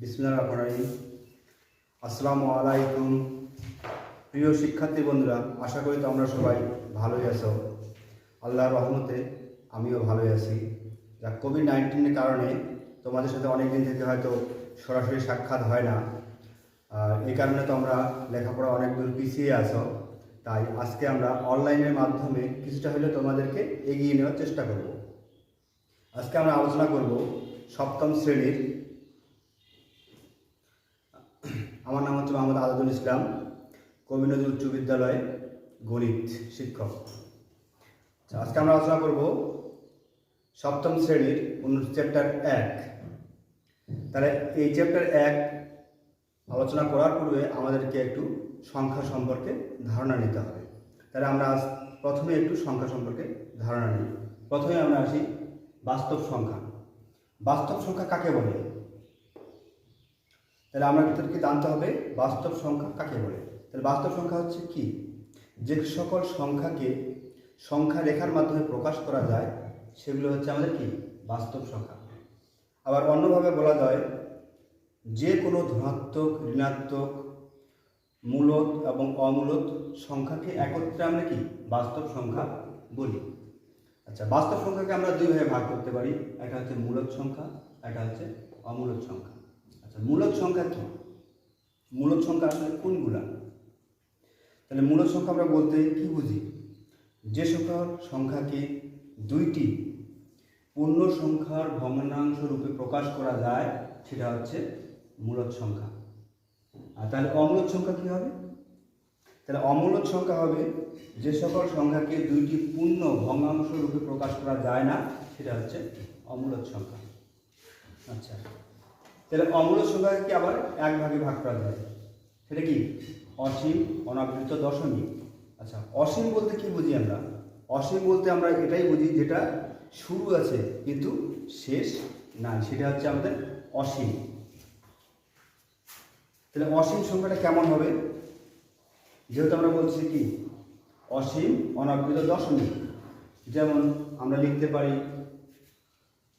বিসমিল্লাহির রহমানির রহিম। আসসালামু আলাইকুম প্রিয় শিক্ষার্থী বন্ধুরা, আশা করি তোমরা সবাই ভালোই আছো। আল্লাহর রহমতে আমিও ভালোই আছি। যা কোভিড-19-এর কারণে তোমাদের সাথে অনেক দিন থেকে হয়তো সরাসরি সাক্ষাৎ হয় না, আর এই কারণে তোমরা লেখাপড়া অনেক দূর পিছিয়ে আছো। তাই আজকে আমরা অনলাইনের মাধ্যমে কিছুটা হলেও তোমাদেরকে এগিয়ে নেওয়ার চেষ্টা করব। আজকে আমরা আলোচনা করব সপ্তম শ্রেণীর, আমার নাম হচ্ছে মোহাম্মদ আজাদুল ইসলাম, কবি নজরুল উচ্চ বিদ্যালয় গণিত শিক্ষক। আজকে আমরা আলোচনা করব সপ্তম শ্রেণীর চ্যাপ্টার 1। তাহলে এই চ্যাপ্টার 1 আলোচনা করার পূর্বে আমাদেরকে একটু সংখ্যা সম্পর্কে ধারণা নিতে হবে। তাহলে আমরা প্রথমে একটু সংখ্যা সম্পর্কে ধারণা নিই। প্রথমে আমরা আসি বাস্তব সংখ্যা। বাস্তব সংখ্যা কাকে বলে? তাহলে আমাদেরকে জানতে হবে বাস্তব সংখ্যা কাকে বলে। তাহলে বাস্তব সংখ্যা হচ্ছে কি? যে সকল সংখ্যাকে সংখ্যা রেখার মাধ্যমে প্রকাশ করা যায় সেগুলো হচ্ছে আমাদের কি? বাস্তব সংখ্যা। আবার অন্যভাবে বলা যায় যে কোনো ধনাত্মক, ঋণাত্মক, মূলদ এবং অমূলদ সংখ্যাকে একত্রে আমরা কি? বাস্তব সংখ্যা বলি। আচ্ছা, বাস্তব সংখ্যাকে আমরা দুই ভাগে ভাগ করতে পারি। একটা হচ্ছে মূলদ সংখ্যা, একটা হচ্ছে অমূলদ সংখ্যা। আচ্ছা, মূলদ সংখ্যা কি? মূলদ সংখ্যা আসলে কোনগুলা? তাহলে মূলদ সংখ্যা আমরা বলতে কি বুঝি? যে সকল সংখ্যাকে দুইটি পূর্ণ সংখ্যার ভগ্নাংশ রূপে প্রকাশ করা যায় সেটা হচ্ছে মূলদ সংখ্যা। আর তাহলে অমূলদ সংখ্যা কি হবে? তাহলে অমূলদ সংখ্যা হবে যে সকল সংখ্যাকে দুইটি পূর্ণ ভগ্নাংশ রূপে প্রকাশ করা যায় না, সেটা হচ্ছে অমূলদ সংখ্যা। আচ্ছা, তাহলে অমূলদ সংখ্যাকে আবার এক ভাগে ভাগ করা যায়। সেটা কি? অসীম, অনাবৃত, দশমিক। আচ্ছা, অসীম বলতে কি বুঝি আমরা? অসীম বলতে আমরা এটাই বুঝি যেটা শুরু আছে কিন্তু শেষ নাই, সেটা হচ্ছে আমাদের অসীম। তাহলে অসীম সংখ্যাটা কেমন হবে? যেহেতু আমরা বলছি কি অসীম, অনাবৃত, দশমিক, যেমন আমরা লিখতে পারি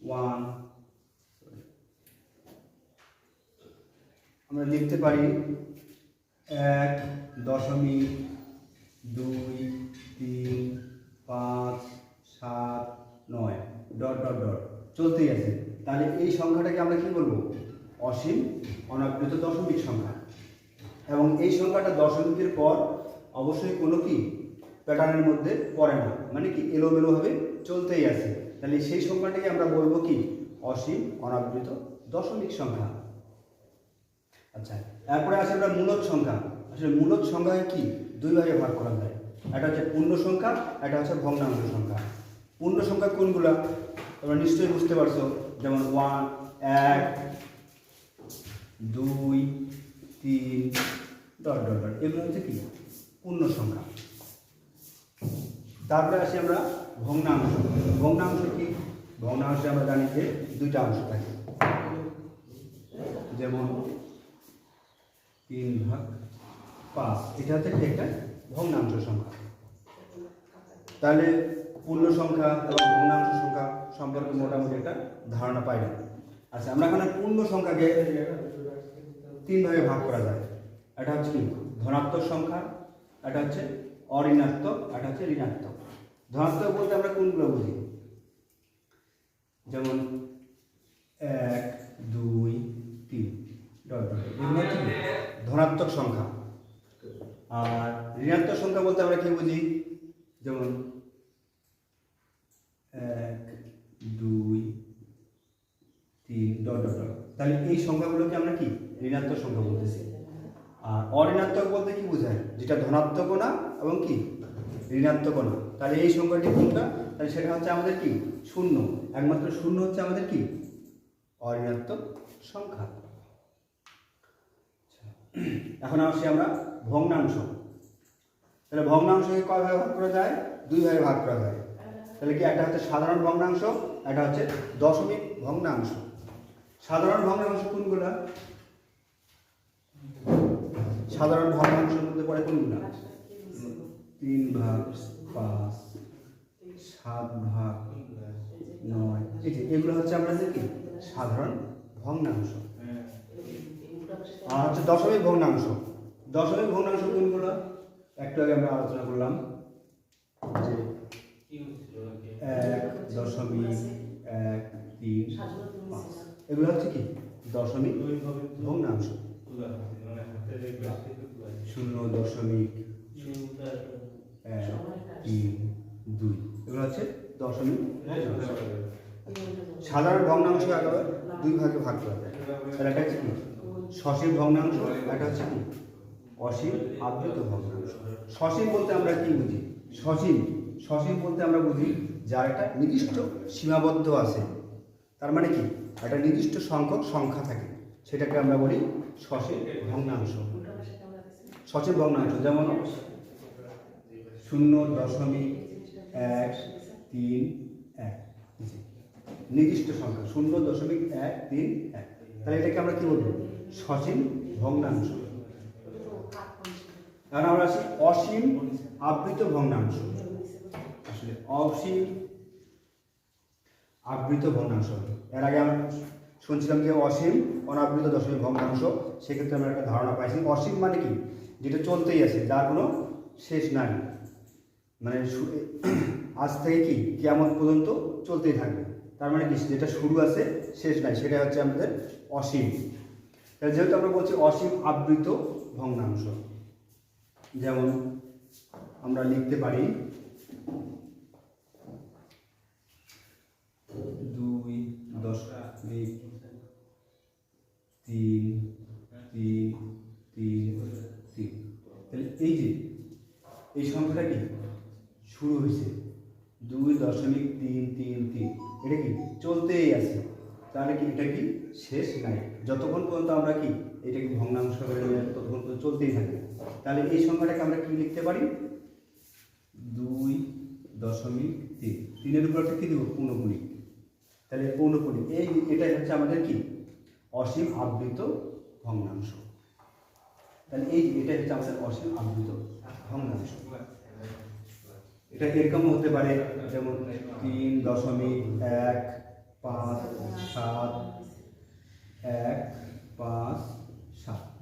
1, আমরা লিখতে পারি 1.2, 3, 5, 7, 9 ডট ডট ডট চলতেই আছে। তাহলে এই সংখ্যাটাকে আমরা কি বলবো? অসীম, অনাবৃত, দশমিক সংখ্যা। এবং এই সংখ্যাটা দশমিকের পর অবশ্যই কোনো কি প্যাটার্নের মধ্যে পড়ে না, মানে কি এলোমেলোভাবে চলতেই আছে। তাহলে সেই সংখ্যাটাকে আমরা বলবো কি? অসীম, অনাবৃত, দশমিক সংখ্যা। আচ্ছা, এরপরে আসে আমরা মূলদ সংখ্যা। আসলে মূলদ সংখ্যাকে কি দুই ভাগে ভাগ করা যায়। একটা হচ্ছে পূর্ণ সংখ্যা, একটা হচ্ছে ভগ্নাংশ সংখ্যা। পূর্ণ সংখ্যা কোনগুলা তোমরা নিশ্চয়ই বুঝতে পারছো, যেমন 1, 2, 3 ডট ডট ডট, এগুলো হচ্ছে কি পূর্ণ সংখ্যা। তারপরে আসি আমরা ভগ্নাংশ। ভগ্নাংশ কি? ভগ্নাংশে আমরা জানি যে দুইটা অংশ থাকে, যেমন 3/5, এটা হচ্ছে একটা ভগ্নাংশ সংখ্যা। তাহলে পূর্ণ সংখ্যা এবং ভগ্নাংশ সংখ্যা সম্পর্কে মোটামুটি একটা ধারণা পাই না। আচ্ছা, আমরা এখানে পূর্ণ সংখ্যাকে 3 ভাগে ভাগ করা যায়। এটা হচ্ছে কি ধনাত্মক সংখ্যা, এটা হচ্ছে অঋণাত্মক, এটা হচ্ছে ঋণাত্মক। ধনাত্মক বলতে আমরা কোনগুলো বুঝি? যেমন 1, 2, 3 ডট ডট, এগুলো হচ্ছে ধনাত্মক সংখ্যা। আর ঋণাত্মক সংখ্যা বলতে আমরা কি বুঝি? যেমন 1, 2, 3 ডট ডট ডট। তাহলে এই সংখ্যাগুলোকে আমরা কি ঋণাত্মক সংখ্যা বলতেছি। আর অঋণাত্মক বলতে কি বোঝায়? যেটা ধনাত্মকও না এবং কি ঋণাত্মকও না। তাহলে এই সংখ্যাটি কোনটা? তাহলে সেটা হচ্ছে আমাদের কি শূন্য। একমাত্র শূন্য হচ্ছে আমাদের কি অঋণাত্মক সংখ্যা। এখন আসি আমরা ভগ্নাংশ। তাহলে ভগ্নাংশকে কয় ভাগে ভাগ করা যায়? দুই ভাগে ভাগ করা যায়। তাহলে কি একটা হচ্ছে সাধারণ ভগ্নাংশ, একটা হচ্ছে দশমিক ভগ্নাংশ। সাধারণ ভগ্নাংশ কোনগুলা? সাধারণ ভগ্নাংশের মধ্যে পড়ে কোনগুলা? 3/5, 7/9, এগুলো হচ্ছে আমাদের কি সাধারণ ভগ্নাংশ। আর হচ্ছে দশমিক ভগ্নাংশ। দশমিক ভগ্নাংশ কোনগুলো একটু আগে আমরা আলোচনা করলাম যে 1.135 এগুলো হচ্ছে কি দশমিক ভগ্নাংশ। 0.132 এগুলো হচ্ছে দশমিক ভগ্নাংশ। সাধারণ ভগ্নাংশ একেবারে দুই ভাগে ভাগ করা যায়। তাহলে একটা হচ্ছে কি সসীম ভগ্নাংশ, একটা হচ্ছে কি অসীম আবৃত ভগ্নাংশ। সসীম বলতে আমরা কি বুঝি? সসীম বলতে আমরা বুঝি যার একটা নির্দিষ্ট সীমাবদ্ধ আছে, তার মানে কি একটা নির্দিষ্ট সংখ্যক সংখ্যা থাকে, সেটাকে আমরা বলি সসীম ভগ্নাংশ। সসীম ভগ্নাংশ যেমন 0.131 নির্দিষ্ট সংখ্যা 0.131, তাহলে এটাকে আমরা কি বলবো? সসীম ভগ্নাংশ। আর আমরা আসি অসীম আবৃত ভগ্নাংশ। আসলে অসীম আবৃত ভগ্নাংশ, এর আগে আমরা শুনছিলাম যে অসীম অনাবৃত দশমিক ভগ্নাংশ, সেক্ষেত্রে আমরা একটা ধারণা পাইছি অসীম মানে কি যেটা চলতেই আছে, যার কোনো শেষ নাই, মানে আজ থেকে কি কিয়ামত পর্যন্ত চলতেই থাকবে, তার মানে কি যেটা শুরু আছে শেষ নাই, সেটা হচ্ছে আমাদের অসীম। যেহেতু আমরা বলছি অসীম আবৃত ভগ্নাংশ, যেমন আমরা লিখতে পারি 2.333, তাহলে এই সংখ্যাটা কি শুরু হয়েছে 2.333, এটা কি চলতেই আছে, তাহলে কি এটা কি শেষ নাই, যতক্ষণ পর্যন্ত আমরা কি এটাকে ভগ্নাংশ করে নিয়ে ততক্ষণ পর্যন্ত চলতেই থাকবে। তাহলে এই সংখ্যাটাকে আমরা কি লিখতে পারি? 2.3, 3-এর উপর একটা কি দেবো? পৌনঃপুনিক। তাহলে পৌনঃপুনিক এটাই হচ্ছে আমাদের কি অসীম আবৃত ভগ্নাংশ। তাহলে এটাই হচ্ছে আমাদের অসীম আবৃত ভগ্নাংশ। এটা এরকম হতে পারে যেমন 3.157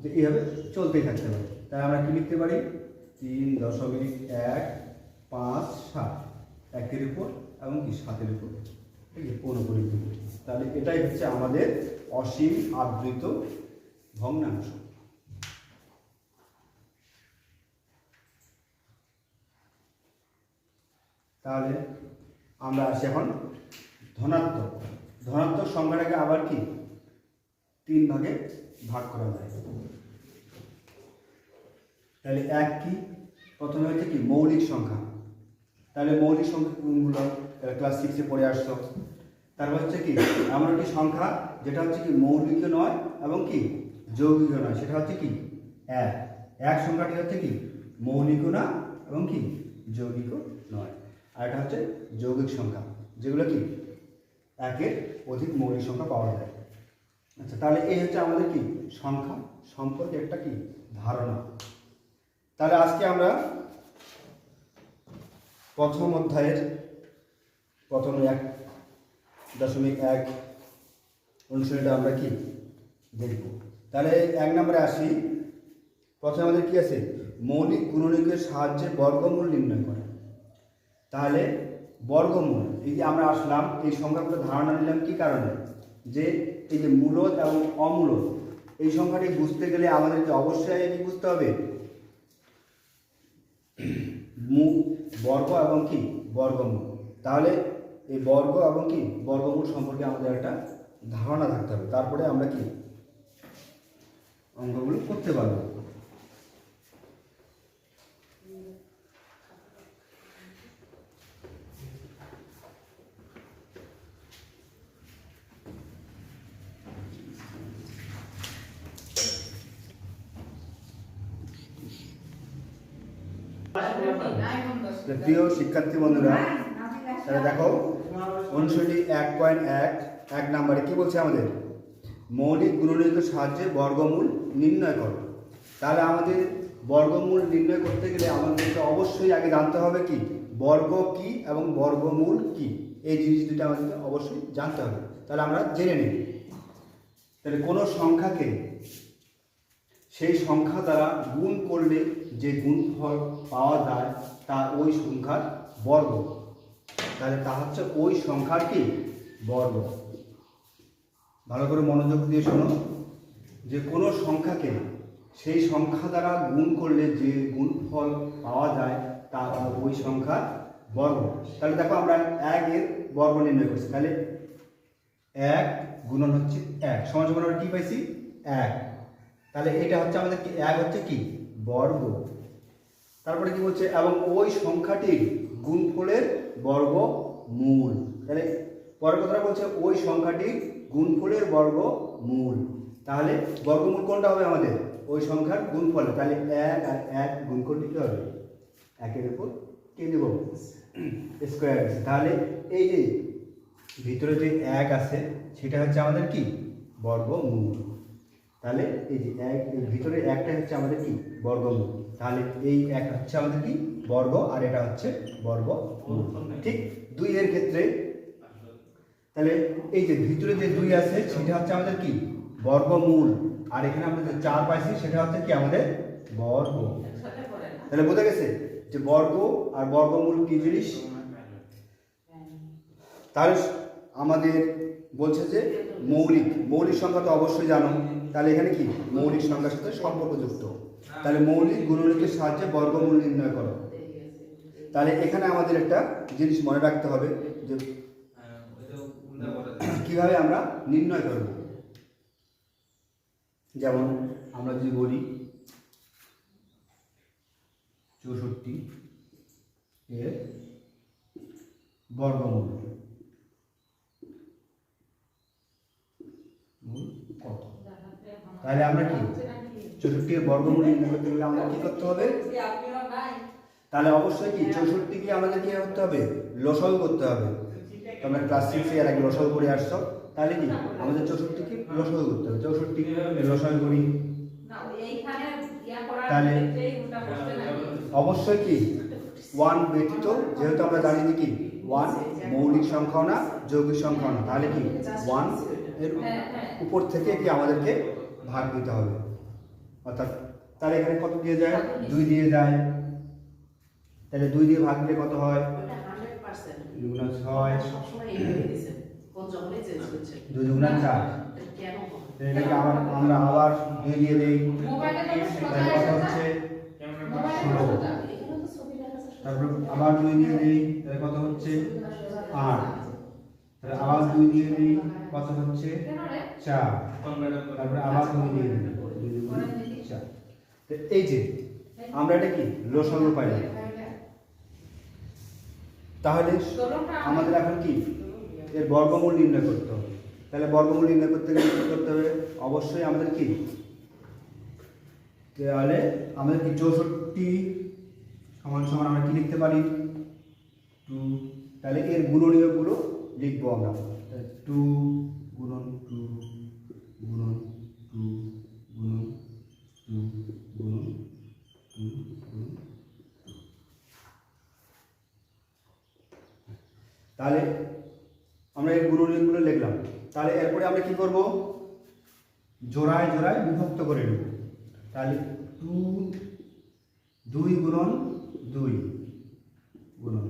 যে এইভাবে চলতেই থাকতে পারে। তাই আমরা কি লিখতে পারি? 3.157 1-এর উপর এবং কি 7-এর উপর পৌনঃপুনিক দেব। তাহলে এটাই হচ্ছে আমাদের অসীম আবৃত ভগ্নাংশ। তাহলে আমরা আসি এখন ধনাত্মক। ধনাত্মক সংখ্যাটাকে আবার কি 3 ভাগে ভাগ করা যায়। তাহলে এক কি প্রথমে হচ্ছে কি মৌলিক সংখ্যা। তাহলে মৌলিক সংখ্যা কোনগুলো? ক্লাস 6-এ পড়ে আসতো। তারপর হচ্ছে কি এমন একটি সংখ্যা যেটা হচ্ছে কি মৌলিক নয় এবং কি যৌগিক নয়, সেটা হচ্ছে কি এক সংখ্যাটি হচ্ছে কি মৌলিক না এবং কি যৌগিক নয়। আর এটা হচ্ছে যৌগিক সংখ্যা, যেগুলো কি একের অধিক মৌলিক সংখ্যা পাওয়া যায়। আচ্ছা, তাহলে এই হচ্ছে আমাদের কি সংখ্যা সম্পর্কে একটা কি ধারণা। তাহলে আজকে আমরা প্রথম অধ্যায়ের প্রথম 1.1 অনুশীলনীটা আমরা কি দেখব। তাহলে 1 নম্বরে আসি। প্রথমে আমাদের কি আছে? মৌলিক গুণনীয়কের সাহায্যে বর্গমূল নির্ণয় করা। তাহলে বর্গমূল, এই যে আমরা আসলাম এই সংখ্যাগুলো ধারণা নিলাম কি কারণে? যে এই যে মূলদ এবং অমূলদ এই সংখ্যাটি বুঝতে গেলে আমাদেরকে অবশ্যই কি বুঝতে হবে? বর্গ এবং কি বর্গমূল। তাহলে এই বর্গ এবং কি বর্গমূল সম্পর্কে আমাদের একটা ধারণা থাকতে হবে, তারপরে আমরা কি অঙ্কগুলো করতে পারবো। প্রিয় শিক্ষার্থী বন্ধুরা, তাহলে দেখো অনুশীলনী 1.1 নম্বরে কি বলছে আমাদের? মৌলিক গুণনীয়কের সাহায্যে বর্গমূল নির্ণয় করো। তাহলে আমাদের বর্গমূল নির্ণয় করতে গেলে আমাদেরকে অবশ্যই আগে জানতে হবে কি বর্গ কি এবং বর্গমূল কি, এই জিনিস দুটো আমাদেরকে অবশ্যই জানতে হবে। তাহলে আমরা জেনে নিই। তাহলে কোনো সংখ্যাকে সেই সংখ্যা দ্বারা গুণ করলে যে গুণফল পাওয়া যায় তা ওই সংখ্যার বর্গ। তাহলে তা হচ্ছে ওই সংখ্যার কি বর্গ। ভালো করে মনোযোগ দিয়ে শোনো, যে কোনো সংখ্যাকে সেই সংখ্যা দ্বারা গুণ করলে যে গুণফল পাওয়া যায় তা ওই সংখ্যার বর্গ। তাহলে দেখো আমরা 1 এর বর্গ নির্ণয় করছি, তাহলে 1 গুণন হচ্ছে 1 সমান সমান আমরা কি পাইছি 1। তাহলে এটা হচ্ছে আমাদের কি 1 হচ্ছে কি বর্গ। তারপরে কি বলছে এবং ওই সংখ্যাটির গুণফলের বর্গমূল। তাহলে পরের কথাটা বলছে ওই সংখ্যাটির গুণফলের বর্গমূল। তাহলে বর্গমূল কোনটা হবে আমাদের ওই সংখ্যার গুণফল। তাহলে 1 আর 1 গুণ করলে কি হবে 1 এর উপর কি দেব স্কয়ার। তাহলে এই যে ভিতরে যে 1 আছে সেটা হচ্ছে আমাদের কি বর্গমূল। তাহলে এই যে 1 এর ভিতরে 1টা হচ্ছে আমাদের কি বর্গমূল। তাহলে এই 1 হচ্ছে আমাদের কি বর্গ আর এটা হচ্ছে বর্গমূল। ঠিক 2 এর ক্ষেত্রে তাহলে এই যে ভিতরে যে 2 আছে সেটা হচ্ছে আমাদের কি বর্গমূল, আর এখানে আমরা যে 4 পাইছি সেটা হচ্ছে কি আমাদের বর্গ। তাহলে বোঝা গেছে যে বর্গ আর বর্গমূল কি জিনিস। তাহলে আমাদের বলছে যে মৌলিক সংখ্যা তো অবশ্যই জানো, তাহলে এখানে কি মৌলিক সংখ্যার সাথে সম্পর্কযুক্ত। তাহলে মৌলিক গুণনীতির সাহায্যে বর্গমূল নির্ণয় করো। তাহলে এখানে আমাদের একটা জিনিস মনে রাখতে হবে যে কিভাবে আমরা নির্ণয় করব। যেমন আমরা যদি বলি 64 এর বর্গমূল কত, তাহলে আমরা কি 64 এর বর্গমূল নির্ণয় করতে গেলে আমাদের কি করতে হবে, তাহলে অবশ্যই কি 64 কে আমাদের কি করতে হবে লসাগু করতে হবে। তোমরা ক্লাস 6 এর আগে লসাগু করে আসছো, তাহলে কি আমাদের 64 কে লসাগু করতে হবে। 64 কে লসাগু করি তাহলে অবশ্যই কি 1 ব্যতীত, যেহেতু আমরা জানি যে কি 1 মৌলিক সংখ্যাও না যৌগিক সংখ্যাও না, তাহলে কি 1 এর উপর থেকে কি আমাদেরকে ভাগ দিতে হবে। অর্থাৎ তাহলে এখানে কত দিয়ে যায় 2 দিয়ে যায়। তাহলে 2 দিয়ে ভাগ দিলে কত হয় 2 গুণ 6 2 গুণ 4। এটাকে আমরা আবার 2 দিয়ে দেই, তাহলে কত হচ্ছে 16। তারপর আবার 2 দিয়ে দেই, তাহলে কত হচ্ছে 8। তাহলে আবার 2 দিয়ে দেই, কত হচ্ছে 4। তারপরে আবার 2 দিয়ে দিই, 2 গুণ 4। তো এই যে আমরা এটা কি লসাগু পাইলাম। তাহলে আমাদের এখন কি এর বর্গমূল নির্ণয় করতে হবে। তাহলে বর্গমূল নির্ণয় করতে গেলে কি করতে হবে, অবশ্যই আমাদের কি তাহলে আমাদের কি 64 সমান সমান আমরা কি লিখতে পারি 2। তাহলে এর গুণনীয়কগুলো লিখবো আমরা। 2 গুণন 2 গুণন 2 গুণন 2 গুণন 2 গুণন। তাহলে আমরা এই গুণনীয়কগুলো লিখলাম। তাহলে এরপরে আমরা কি করব জোড়ায় জোড়ায় বিভক্ত করে নেব। তাহলে 2 গুণন 2 গুণন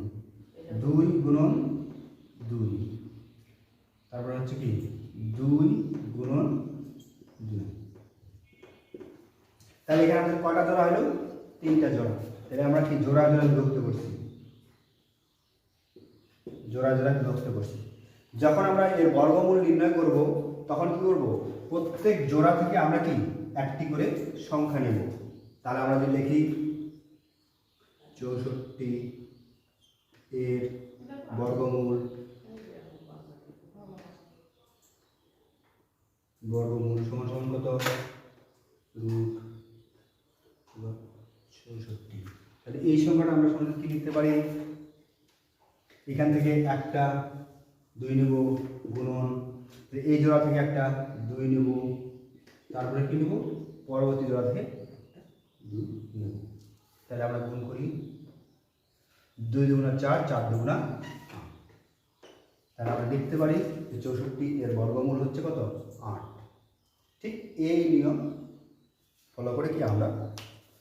2 গুণন 2, তারপরে হচ্ছে কি 2 গুণন 2। তাহলে এখানে আমাদের কয়টা জোড়া হলো 3টা জোড়া। তাহলে আমরা কি জোড়া জোড়া বিভক্ত করছি, জোড়া জোড়া বিভক্ত করছি। যখন আমরা এর বর্গমূল নির্ণয় করব তখন কি করব প্রত্যেক জোড়া থেকে আমরা কি একটি করে সংখ্যা নেব। তাহলে আমরা যদি লিখি 64 এর বর্গমূল সমান সমান কত √64। তাহলে এই সংখ্যাটা আমরা সমান কি লিখতে পারি, এখান থেকে একটা 2 নেব গুণন, এই জোড়া থেকে একটা 2 নেব, তারপরে কি নেব পরবর্তী জোড়া থেকে 2 নেব। তাহলে আমরা গুণ করি 2 দুগুণা 4 4 দুগুণা 8। তাহলে আমরা লিখতে পারি যে 64 এর বর্গমূল হচ্ছে কত 8। ঠিক এই নিয়ম ফলো করে কি আমরা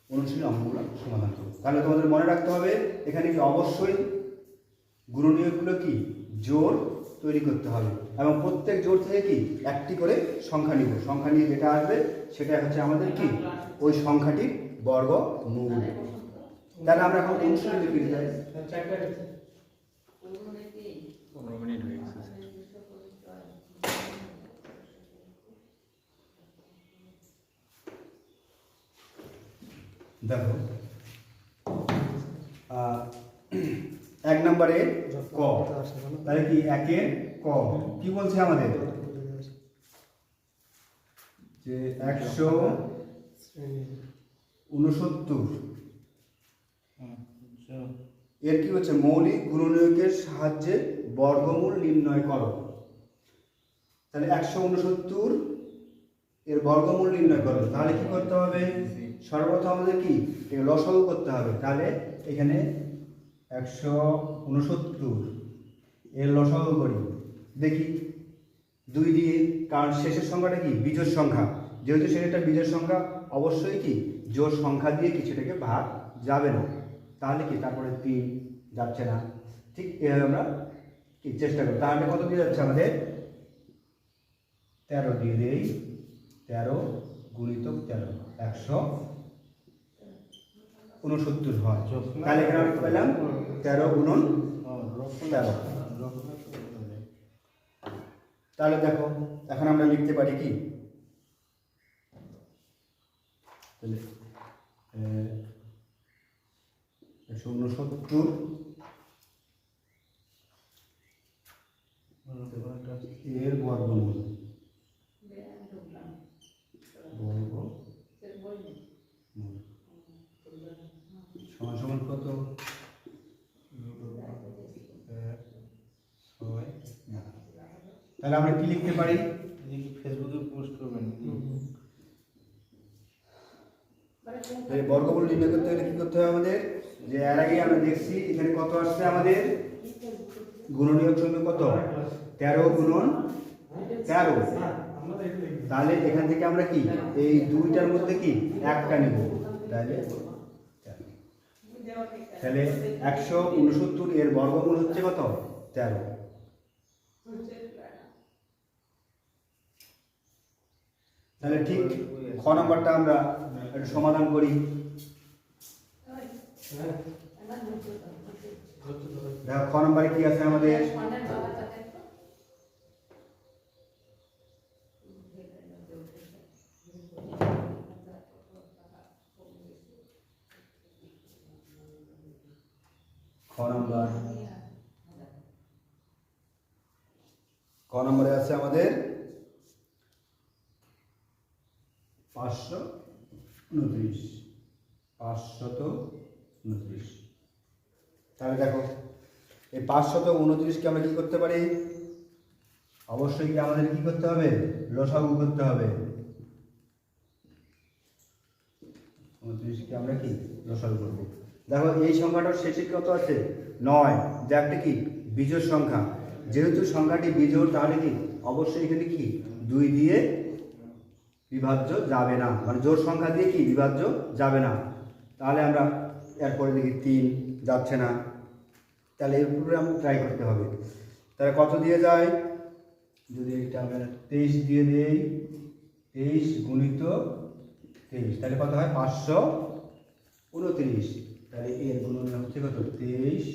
অনুশীলনী অঙ্কগুলো সমাধান করব। তাহলে তোমাদের মনে রাখতে হবে এখানে কি অবশ্যই গুণনীয়কগুলো কি জোড় তৈরি করতে হবে এবং প্রত্যেক জোড় থেকে কি একটি করে সংখ্যা নিব। সংখ্যা নিয়ে যেটা আসবে সেটা হচ্ছে আমাদের কি ওই সংখ্যাটির বর্গমূল। তাহলে আমরা এখন অনুশীলনে ফিরে যাই। 15 মিনিট হয়ে গেছে। দেখো 1 নম্বরে ক, তাহলে কি 1 ক কি বলছে আমাদের যে 169 এর কি হচ্ছে মৌলিক গুণনীয়কের সাহায্যে বর্গমূল নির্ণয় করো। তাহলে 169 এর বর্গমূল নির্ণয় করো। তাহলে কি করতে হবে, সর্বপ্রথম আমাদের কি লসাগু করতে হবে। তাহলে এখানে 169 এর লসাগু করি, দেখি 2 দিয়ে, কারণ শেষের সংখ্যাটা কি বিজোড় সংখ্যা, যেহেতু সেটা একটা বিজোড় সংখ্যা অবশ্যই কি জোড় সংখ্যা দিয়ে কি সেটাকে ভাগ যাবে না। তাহলে কি তারপরে 3 যাচ্ছে না, ঠিক এভাবে আমরা কি চেষ্টা করি। তাহলে কত দিয়ে যাচ্ছে আমাদের 13 দিয়ে দেই, 13 গুণিতক 13 169 হয়। তাহলে এখানে আমরা পেলাম 13 গুণন 13। তাহলে দেখো এখন আমরা লিখতে পারি কি, তাহলে 169 এর বর্গমূল সমান সমান কত 6। তাহলে আমরা কি লিখতে পারি, ফেসবুকে পোস্ট করবেন। বর্গমূল নির্ণয় করতে হলে কি করতে হবে আমাদের, যে এর আগে আমরা দেখছি এখানে কত আসছে আমাদের গুণনীয়ক সঙ্গে কত 13 গুণন 13। তাহলে এখান থেকে আমরা কি এই দুইটার মধ্যে কি একটা নিব। তাহলে 169 এর বর্গমূল হচ্ছে কত 13। তাহলে ঠিক খ নম্বরটা আমরা একটু সমাধান করি। দেখো খ নম্বরে কি আছে আমাদের, ক নম্বরে আছে আমাদের 529। তাহলে দেখো এই 529 কে আমরা কি করতে পারি, অবশ্যই কি আমাদের কি করতে হবে লসাগু করতে হবে। 29 কে আমরা কি লসাগু করব। দেখো এই সংখ্যাটার শেষে কত আছে 9, যা একটা কি বিজোড় সংখ্যা। যেহেতু সংখ্যাটি বিজোড় তাহলে কি অবশ্যই এখানে কি 2 দিয়ে বিভাজ্য যাবে না, মানে জোড় সংখ্যা দিয়ে কি বিভাজ্য যাবে না। তাহলে আমরা এরপরে দেখি 3 যাচ্ছে না, তাহলে এর উপরে আমরা ট্রাই করতে হবে। তাহলে কত দিয়ে যায়, যদি এটা আমরা 23 দিয়ে দেই, 23 গুণিত 23 তাহলে কত হয় 529। তাহলে এর গুণন হচ্ছে কত 23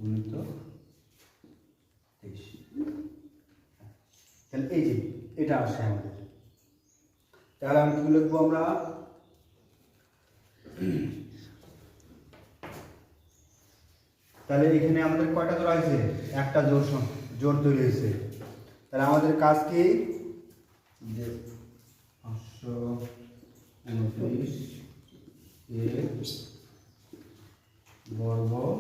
গুণিত 23। তাহলে এই যে এটা আসে আমাদের। তাহলে আমি কি লিখবো আমরা, তাহলে এখানে আমাদের কয়টা জোড় আছে, একটা জোড় তৈরি হয়েছে। তাহলে আমাদের কাজ কি, যে 529 এর বর্গমূল।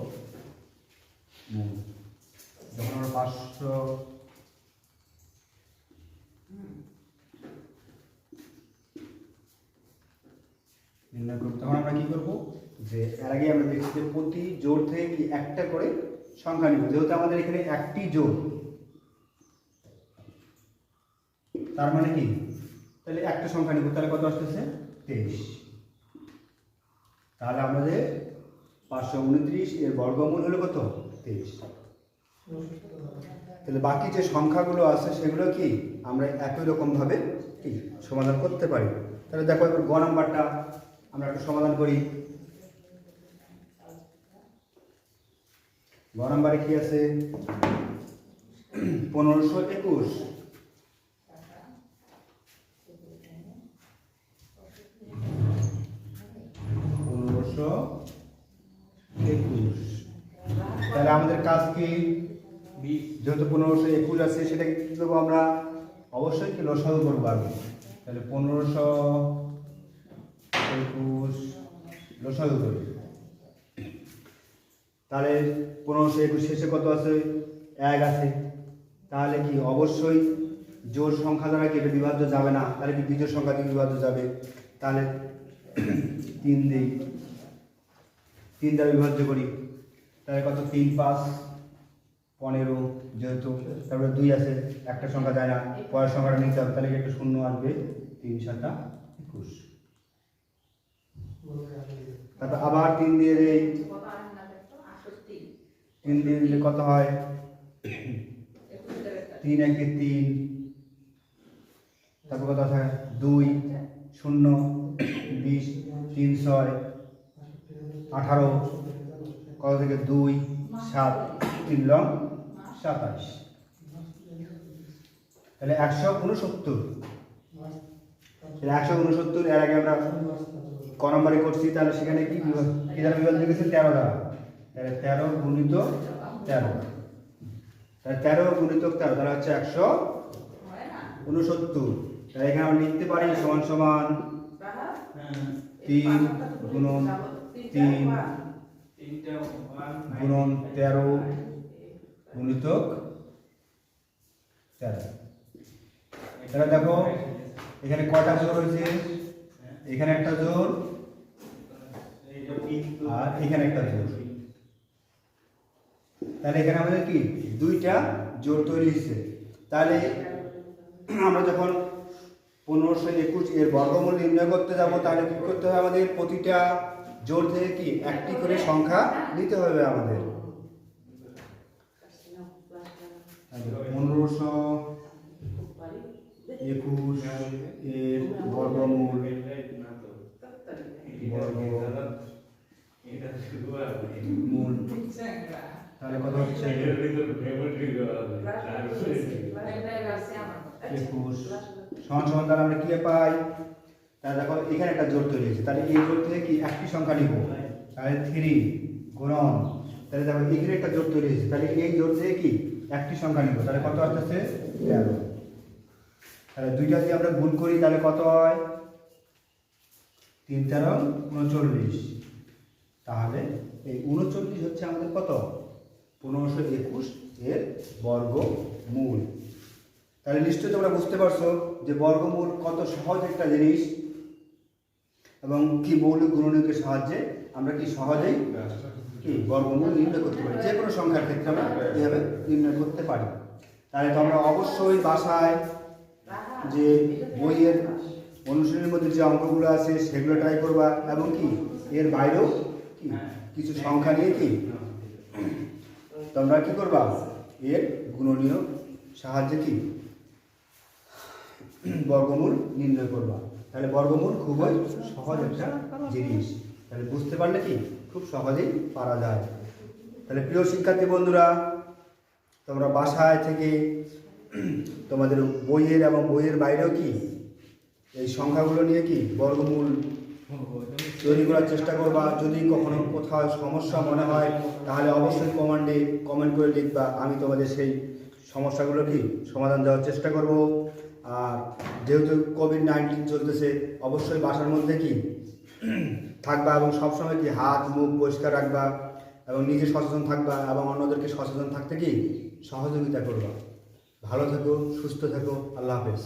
যখন আমরা 500 নির্ণয় করব তখন আমরা কি করব, যে এর আগে আমরা দেখছি যে প্রতি জোড় থেকে কি একটা করে সংখ্যা নিব। যেহেতু আমাদের এখানে একটি জোড়, তার মানে কি, তাহলে একটা সংখ্যা নিব, তাহলে কত আসতেছে 23। তাহলে আমাদের 529 এর বর্গমূল হলো কত 23। তাহলে বাকি যে সংখ্যাগুলো আছে সেগুলো কি আমরা একই রকমভাবে কি সমাধান করতে পারি। তাহলে দেখো এবার গ নাম্বারটা আমরা একটু সমাধান করি। গ নাম্বারে কি আছে, 1521। তাহলে আমাদের কাজ কি, যেহেতু 1521 আছে সেটা কি করবো আমরা, অবশ্যই কি লসাগু করবো আগে। তাহলে 1521 লসাগু করি। তাহলে 1521 শেষে কত আছে, 1 আছে। তাহলে কি অবশ্যই জোড় সংখ্যা দ্বারা কি এটা বিভাজ্য যাবে না, তাহলে কি বিজোড় সংখ্যা দিয়ে বিভাজ্য যাবে। তাহলে 3 দিই, 3 দ্বারা বিভাজ্য করি, তাহলে কত 3 5 15, যেহেতু তারপরে 2 আছে, একটা সংখ্যা যায় না, পরের সংখ্যাটা নিতে হবে, তাহলে একটা শূন্য আসবে, 3 7 21। তারপর আবার 3 দিয়ে দেই, 3 দিয়ে দিলে কত হয়, 3 1 3, তারপর কত আছে 2 0 20, 3 6 18, কত থেকে 2 7, 3 লং 27। তাহলে 169। 169 এর আগে আমরা ক নম্বরে করছি, তাহলে সেখানে কি দ্বারা বিভাজ্য গেছে, 13 দ্বারা। তাহলে 13 গুণিত 13, তাহলে 13 গুণিত 13, তাহলে হচ্ছে 169। তাহলে এখানে আমরা লিখতে পারি সমান সমান 3 গুণন 3 গুণন 13 গুণিত 13। তাহলে দেখো এখানে কয়টা জোড় হয়েছে, এখানে একটা জোড় আর এখানে একটা জোড়। তাহলে এখানে আমাদের কি 2টা জোড় তৈরি হয়েছে। তাহলে আমরা যখন 1521 এর বর্গমূল নির্ণয় করতে যাব, তাহলে কি করতে হবে, আমাদের প্রতিটা জোড় থেকে কি একটি করে সংখ্যা নিতে হবে আমাদের। 1521 এর বর্গমূল তাহলে কত হচ্ছে 21 সমান সমান। তাহলে আমরা কি পাই, তাহলে দেখো এখানে একটা জোড় তৈরি হয়েছে, তাহলে এই জোড় থেকে কি একটি সংখ্যা নিব, তাহলে 3 গুণন, তাহলে দেখো এখানে একটা জোড় তৈরি হয়েছে, তাহলে এই জোড় থেকে কি একটি সংখ্যা নিব, তাহলে কত আসছে 13। তাহলে 2টা দিয়ে আমরা গুণ করি, তাহলে কত হয় 3 13 39। তাহলে এই 39 হচ্ছে আমাদের কত 1521 এর বর্গমূল। তাহলে নিশ্চয়ই তোমরা বুঝতে পারছো যে বর্গমূল কত সহজ একটা জিনিস, এবং কি মৌলিক গুণনীয়কের সাহায্যে আমরা কি সহজেই কি বর্গমূল নির্ণয় করতে পারি, যে কোনো সংখ্যার ক্ষেত্রে আমরা এভাবে নির্ণয় করতে পারি। তাহলে তোমরা অবশ্যই বাসায় যে বইয়ের অনুশীলনের মধ্যে যে অঙ্কগুলো আছে সেগুলো ট্রাই করবা, এবং কি এর বাইরেও কি কিছু সংখ্যা নিয়ে কি তোমরা কি করবা, এর গুণনীয় সাহায্যে কি বর্গমূল নির্ণয় করবা। তাহলে বর্গমূল খুবই সহজ একটা জিনিস, তাহলে বুঝতে পারলে কি খুব সহজেই পারা যায়। তাহলে প্রিয় শিক্ষার্থী বন্ধুরা, তোমরা বাসায় থেকে তোমাদের বইয়ের এবং বইয়ের বাইরেও কি এই সংখ্যাগুলো নিয়ে কি বর্গমূল তৈরি করার চেষ্টা করবা। যদি কখনো কোথাও সমস্যা মনে হয় তাহলে অবশ্যই কমেন্ট করে লিখবা, আমি তোমাদের সেই সমস্যাগুলো কি সমাধান দেওয়ার চেষ্টা করব। আর যেহেতু কোভিড-19 চলতেছে, অবশ্যই বাসার মধ্যে কি থাকবা এবং সবসময় কি হাত মুখ পরিষ্কার রাখবা, এবং নিজে সচেতন থাকবা এবং অন্যদেরকে সচেতন থাকতে কি সহযোগিতা করবা। ভালো থেকো, সুস্থ থেকো, আল্লাহ হাফেজ।